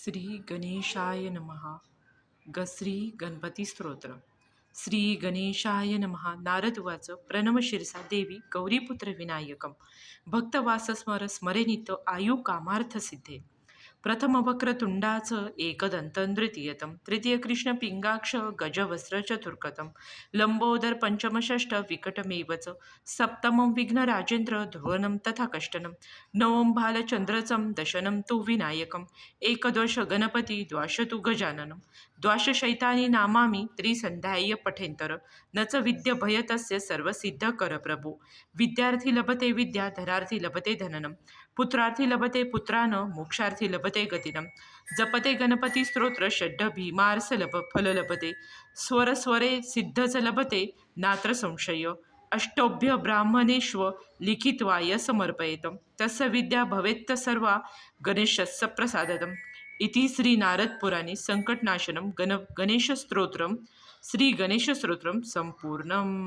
श्री गणेशाय नमः. श्री गणपती स्तोत्र. श्री गणेशाय नमः. नारद उवाच. प्रणव शिरसा देवी गौरीपुत्र विनायकम भक्तवासस्मर स्मरे नित्य आयु कामार्थ सिद्धे. प्रथम वक्रतुंडाचं एकदंतं द्वितीयतं तृतीय कृष्ण पिंगाक्ष गजवस्त्र चतुर्कतं लंबोदर पंचम षष्ठ विकटमेवच सप्तमं विघ्न राजेंद्र ध्रुवनं तथा कष्टनं नवम भालचंद्रचं दशनं तु विनायकम् एकदश गणपती द्वाश तु गजाननं द्वाश शैतानी नामामि त्रिसंध्याय पठेंतर नच विद्य भय तस्य सर्वसिद्ध कर प्रभू. विद्यार्थी लभते विद्या धनार्थी लभते धननं पुत्रार्थी लभते पुत्रान मोक्षार्थी लभते गतिनं जपते गणपती स्तोत्र षड्ड भीमार्स फल लभते स्वर स्वरे सिद्धच लभते नात्र संशय अष्टोभ्य ब्राह्मणेष्व लिखित्वाय समर्पयेत तस्य विद्या भवेत्त सर्वा गणेशस्य प्रसादतम्. इति श्री नारद पुराणे संकटनाशनम गणेश स्तोत्रम श्री गणेश स्तोत्रम संपूर्णम.